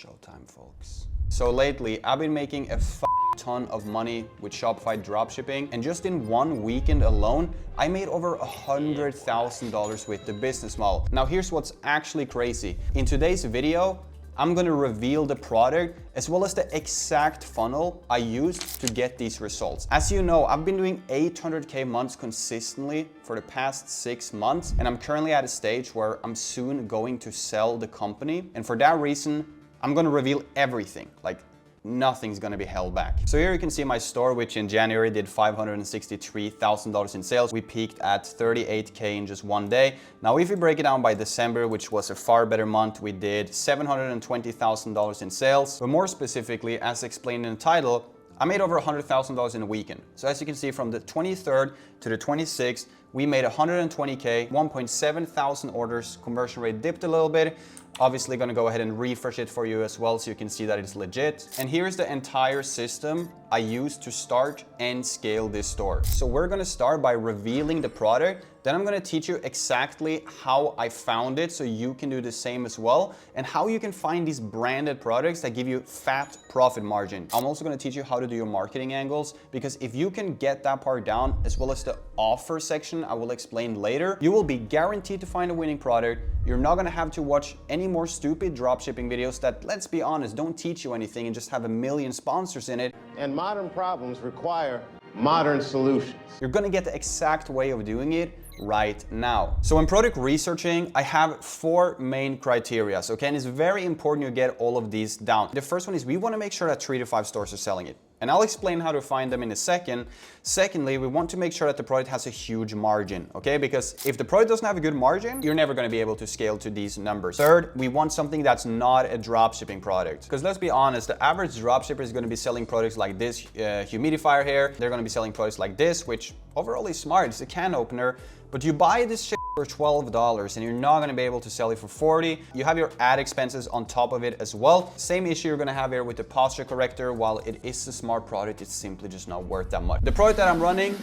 showtime, folks. So lately, I've been making a ton of money with Shopify Dropshipping, and just in one weekend alone, I made over $100,000 with the business model. Now here's what's actually crazy. In today's video, I'm gonna reveal the product as well as the exact funnel I used to get these results. As you know, I've been doing 800K months consistently for the past 6 months, and I'm currently at a stage where I'm soon going to sell the company. And for that reason, I'm gonna reveal everything. Like, nothing's gonna be held back. So here you can see my store, which in January did $563,000 in sales. We peaked at 38K in just one day. Now, if you break it down by December, which was a far better month, we did $720,000 in sales. But more specifically, as explained in the title, I made over $100,000 in a weekend. So as you can see, from the 23rd to the 26th, we made 120K, 1.7 thousand orders, conversion rate dipped a little bit. Obviously gonna go ahead and refresh it for you as well so you can see that it's legit. And here's the entire system I used to start and scale this store. So we're gonna start by revealing the product. Then I'm gonna teach you exactly how I found it so you can do the same as well, and how you can find these branded products that give you fat profit margin. I'm also gonna teach you how to do your marketing angles, because if you can get that part down, as well as the offer section I will explain later, you will be guaranteed to find a winning product. You're not gonna have to watch any more stupid dropshipping videos that, let's be honest, don't teach you anything and just have a million sponsors in it. And modern problems require modern solutions. You're gonna get the exact way of doing it right now. So in product researching, I have 4 main criteria, okay? And it's very important you get all of these down. The first one is we wanna make sure that 3 to 5 stores are selling it. And I'll explain how to find them in a second. Secondly, we want to make sure that the product has a huge margin, okay? Because if the product doesn't have a good margin, you're never gonna be able to scale to these numbers. Third, we want something that's not a dropshipping product. Because let's be honest, the average dropshipper is gonna be selling products like this humidifier here. They're gonna be selling products like this, which overall is smart, it's a can opener. But you buy this shit for $12 and you're not gonna be able to sell it for 40. You have your ad expenses on top of it as well. Same issue you're gonna have here with the posture corrector. While it is a smart product, it's simply just not worth that much. The product that I'm running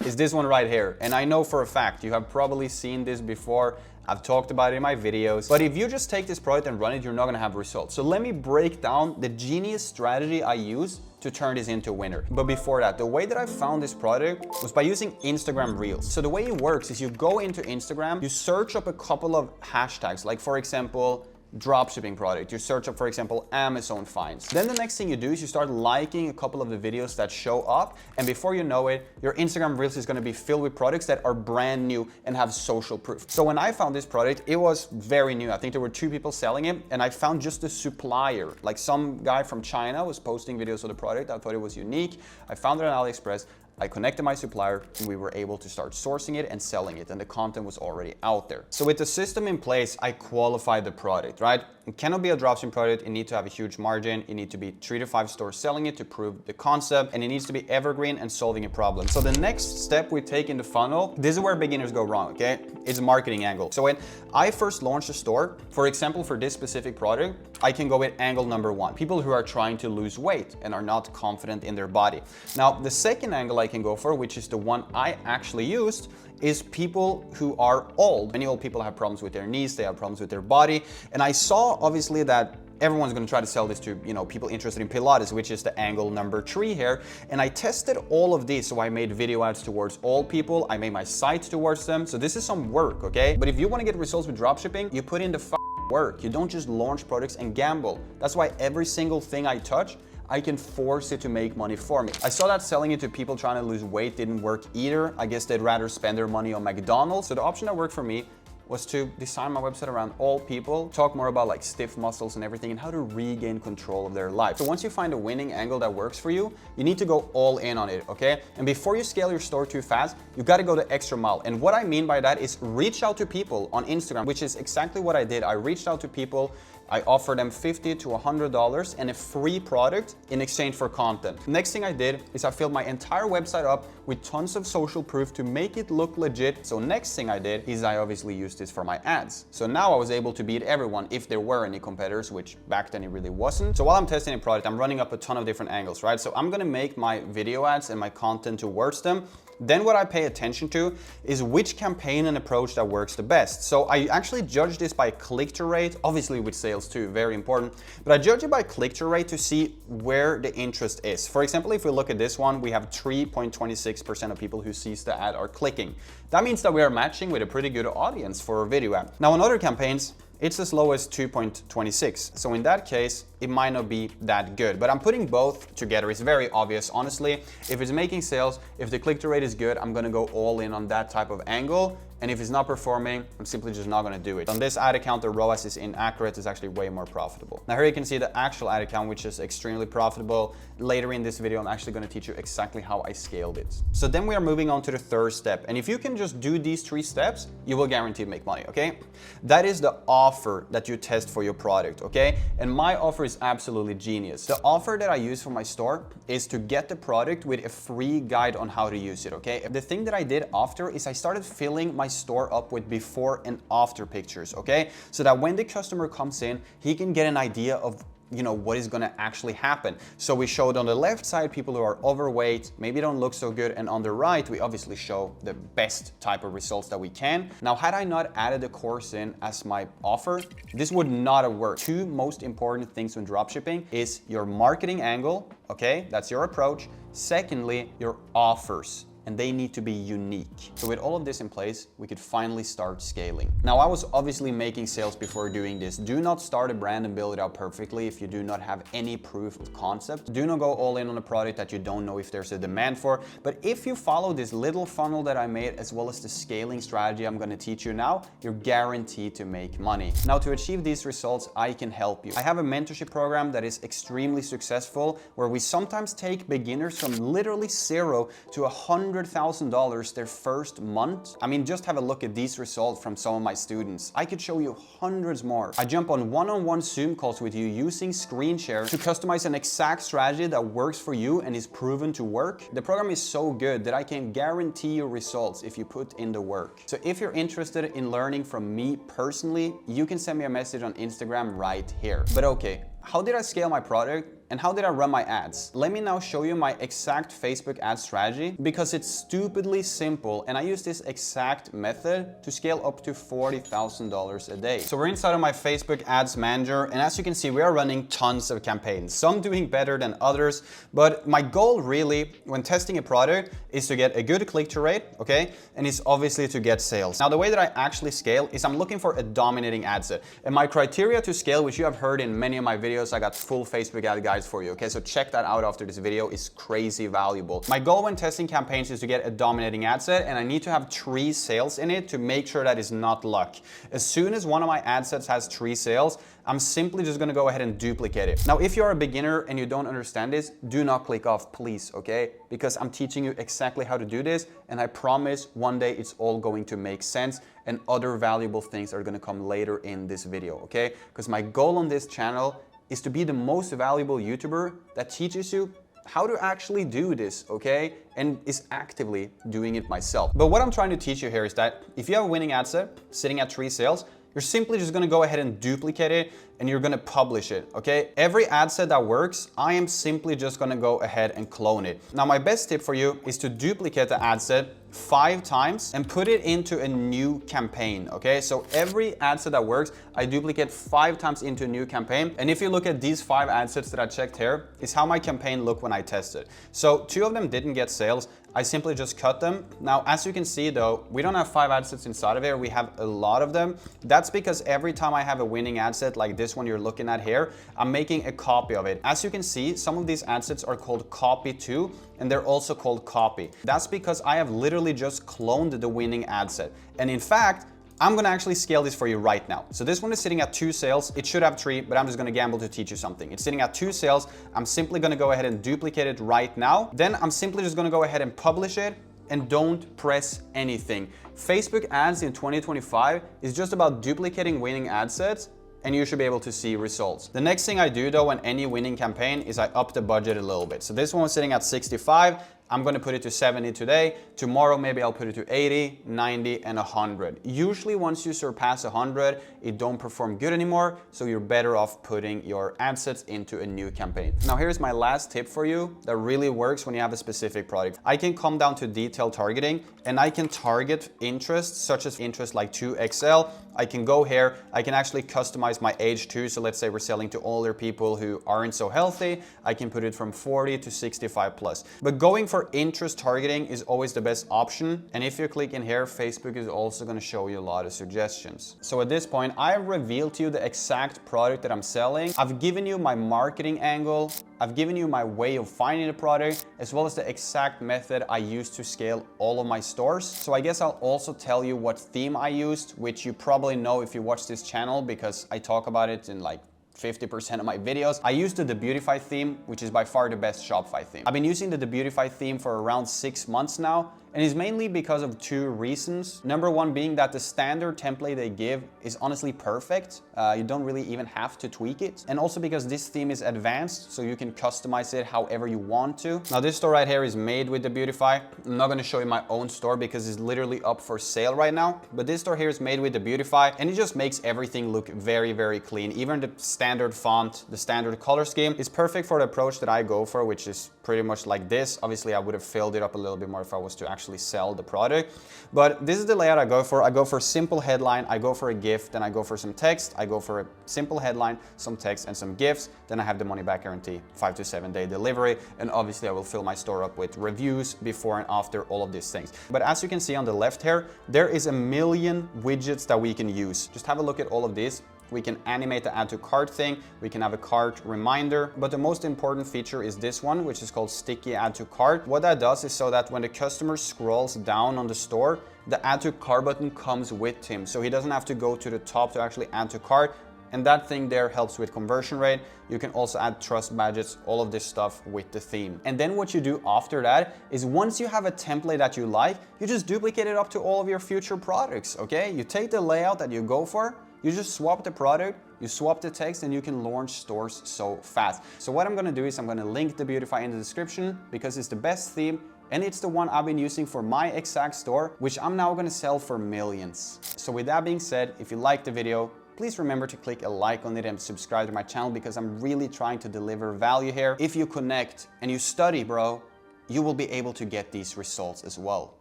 is this one right here. And I know for a fact, you have probably seen this before. I've talked about it in my videos, but if you just take this product and run it, you're not gonna have results. So let me break down the genius strategy I use to turn this into a winner. But before that, the way that I found this product was by using Instagram Reels. So the way it works is you go into Instagram, you search up a couple of hashtags, like for example, dropshipping product. You search up, for example, Amazon finds. Then the next thing you do is you start liking a couple of the videos that show up, and before you know it, your Instagram Reels is gonna be filled with products that are brand new and have social proof. So when I found this product, it was very new. I think there were 2 people selling it, and I found just a supplier. Like some guy from China was posting videos of the product. I thought it was unique. I found it on AliExpress. I connected my supplier, and we were able to start sourcing it and selling it, and the content was already out there. So with the system in place, I qualified the product, right? It cannot be a dropshipping product. It needs to have a huge margin. It needs to be 3 to 5 stores selling it to prove the concept, and it needs to be evergreen and solving a problem. So the next step we take in the funnel, this is where beginners go wrong, okay? It's a marketing angle. So when I first launched a store, for example, for this specific product, I can go with angle number 1. People who are trying to lose weight and are not confident in their body. Now, the second angle I can go for, which is the one I actually used, is people who are old. Many old people have problems with their knees, they have problems with their body. And I saw obviously that everyone's gonna try to sell this to, you know, people interested in Pilates, which is the angle number 3 here. And I tested all of these. So I made video ads towards old people. I made my site towards them. So this is some work, okay? But if you wanna get results with dropshipping, you put in the work. You don't just launch products and gamble. That's why every single thing I touch, I can force it to make money for me. I saw that selling it to people trying to lose weight didn't work either. I guess they'd rather spend their money on McDonald's. So the option that worked for me was to design my website around all people, talk more about like stiff muscles and everything, and how to regain control of their life. So once you find a winning angle that works for you, you need to go all in on it, okay? And before you scale your store too fast, you gotta go the extra mile. And what I mean by that is reach out to people on Instagram, which is exactly what I did. I reached out to people. I offered them $50 to $100 and a free product in exchange for content. Next thing I did is I filled my entire website up with tons of social proof to make it look legit. So next thing I did is I obviously used this for my ads. So now I was able to beat everyone if there were any competitors, which back then it really wasn't. So while I'm testing a product, I'm running up a ton of different angles, right? So I'm gonna make my video ads and my content towards them Then what I pay attention to is which campaign and approach that works the best. So I actually judge this by click-through rate, obviously with sales too, very important, but I judge it by click-through rate to see where the interest is. For example, if we look at this one, we have 3.26% of people who sees the ad are clicking. That means that we are matching with a pretty good audience for a video ad. Now on other campaigns, it's as low as 2.26. So in that case, it might not be that good, but I'm putting both together. It's very obvious, honestly. If it's making sales, if the click-through rate is good, I'm gonna go all in on that type of angle. And if it's not performing, I'm simply just not gonna do it. On this ad account, the ROAS is inaccurate. It's actually way more profitable. Now here you can see the actual ad account, which is extremely profitable. Later in this video, I'm actually gonna teach you exactly how I scaled it. So then we are moving on to the third step. And if you can just do these 3 steps, you will guarantee to make money, okay? That is the offer that you test for your product, okay? And my offer is absolutely genius. The offer that I use for my store is to get the product with a free guide on how to use it, okay? The thing that I did after is I started filling my store up with before and after pictures, okay? So that when the customer comes in, he can get an idea of what is gonna actually happen. So we showed on the left side people who are overweight, maybe don't look so good, and on the right, we obviously show the best type of results that we can. Now, had I not added the course in as my offer, this would not have worked. 2 most important things when dropshipping is your marketing angle, okay? That's your approach. Secondly, your offers. And they need to be unique. So with all of this in place, we could finally start scaling. Now, I was obviously making sales before doing this. Do not start a brand and build it out perfectly if you do not have any proof of concept. Do not go all in on a product that you don't know if there's a demand for. But if you follow this little funnel that I made, as well as the scaling strategy I'm gonna teach you now, you're guaranteed to make money. Now, to achieve these results, I can help you. I have a mentorship program that is extremely successful, where we sometimes take beginners from literally 0 to $100,000 their first month. I mean, just have a look at these results from some of my students. I could show you hundreds more. I jump on one-on-one Zoom calls with you using screen share to customize an exact strategy that works for you and is proven to work. The program is so good that I can guarantee you results if you put in the work. So if you're interested in learning from me personally, you can send me a message on Instagram right here. But okay, how did I scale my product? And how did I run my ads? Let me now show you my exact Facebook ad strategy, because it's stupidly simple and I use this exact method to scale up to $40,000 a day. So we're inside of my Facebook ads manager, and as you can see, we are running tons of campaigns, some doing better than others, but my goal really when testing a product is to get a good click-through rate, okay? And it's obviously to get sales. Now the way that I actually scale is I'm looking for a dominating ad set. And my criteria to scale, which you have heard in many of my videos, I got full Facebook ad guides for you, okay? So check that out after this video. It's crazy valuable. My goal when testing campaigns is to get a dominating ad set, and I need to have 3 sales in it to make sure that it's not luck. As soon as one of my ad sets has 3 sales, I'm simply just gonna go ahead and duplicate it. Now, if you're a beginner and you don't understand this, do not click off, please, okay? Because I'm teaching you exactly how to do this, and I promise one day it's all going to make sense and other valuable things are gonna come later in this video, okay? Because my goal on this channel is to be the most valuable YouTuber that teaches you how to actually do this, okay? And is actively doing it myself. But what I'm trying to teach you here is that if you have a winning ad set sitting at 3 sales, you're simply just gonna go ahead and duplicate it and you're gonna publish it, okay? Every ad set that works, I am simply just gonna go ahead and clone it. Now, my best tip for you is to duplicate the ad set 5 times and put it into a new campaign, okay? So every ad set that works, I duplicate 5 times into a new campaign. And if you look at these 5 ad sets that I checked here, is how my campaign looked when I tested. So 2 of them didn't get sales. I simply just cut them. Now, as you can see though, we don't have 5 ad sets inside of here. We have a lot of them. That's because every time I have a winning ad set like this one you're looking at here, I'm making a copy of it. As you can see, some of these ad sets are called copy 2, and they're also called copy. That's because I have literally just cloned the winning ad set. And in fact, I'm gonna actually scale this for you right now. So this one is sitting at 2 sales. It should have 3, but I'm just gonna gamble to teach you something. It's sitting at 2 sales. I'm simply gonna go ahead and duplicate it right now. Then I'm simply just gonna go ahead and publish it, and don't press anything. Facebook ads in 2025 is just about duplicating winning ad sets, and you should be able to see results. The next thing I do though on any winning campaign is I up the budget a little bit. So this one was sitting at 65. I'm gonna put it to 70 today. Tomorrow, maybe I'll put it to 80, 90, and 100. Usually once you surpass 100, it don't perform good anymore, so you're better off putting your ad sets into a new campaign. Now here's my last tip for you that really works when you have a specific product. I can come down to detailed targeting, and I can target interests such as interests like 2XL. I can go here, I can actually customize my age too. So let's say we're selling to older people who aren't so healthy. I can put it from 40 to 65 plus. But going for interest targeting is always the best option. And if you click in here, Facebook is also gonna show you a lot of suggestions. So at this point, I've revealed to you the exact product that I'm selling. I've given you my marketing angle. I've given you my way of finding the product, as well as the exact method I use to scale all of my stores. So I guess I'll also tell you what theme I used, which you probably know if you watch this channel because I talk about it in like 50% of my videos. I used the Beautify theme, which is by far the best Shopify theme. I've been using the Beautify theme for around 6 months now, and it's mainly because of 2 reasons. Number one being that the standard template they give is honestly perfect. You don't really even have to tweak it. And also because this theme is advanced, so you can customize it however you want to. Now this store right here is made with the Beautify. I'm not gonna show you my own store because it's literally up for sale right now. But this store here is made with the Beautify, and it just makes everything look very, very clean. Even the standard font, the standard color scheme is perfect for the approach that I go for, which is pretty much like this. Obviously, I would have filled it up a little bit more if I was to actually sell the product. But this is the layout I go for. I go for simple headline, I go for a GIF, then I go for some text, I go for a simple headline, some text, and some GIFs. Then I have the money back guarantee, 5 to 7 day delivery. And obviously, I will fill my store up with reviews before and after all of these things. But as you can see on the left here, there is a million widgets that we can use. Just have a look at all of these. We can animate the add to cart thing. We can have a cart reminder. But the most important feature is this one, which is called sticky add to cart. What that does is so that when the customer scrolls down on the store, the add to cart button comes with him. So he doesn't have to go to the top to actually add to cart. And that thing there helps with conversion rate. You can also add trust badges, all of this stuff with the theme. And then what you do after that is once you have a template that you like, you just duplicate it up to all of your future products, okay? You take the layout that you go for, you just swap the product, you swap the text, and you can launch stores so fast. So what I'm gonna do is I'm gonna link the Beautify in the description because it's the best theme and it's the one I've been using for my exact store, which I'm now gonna sell for millions. So with that being said, if you liked the video, please remember to click a like on it and subscribe to my channel because I'm really trying to deliver value here. If you connect and you study, bro, you will be able to get these results as well.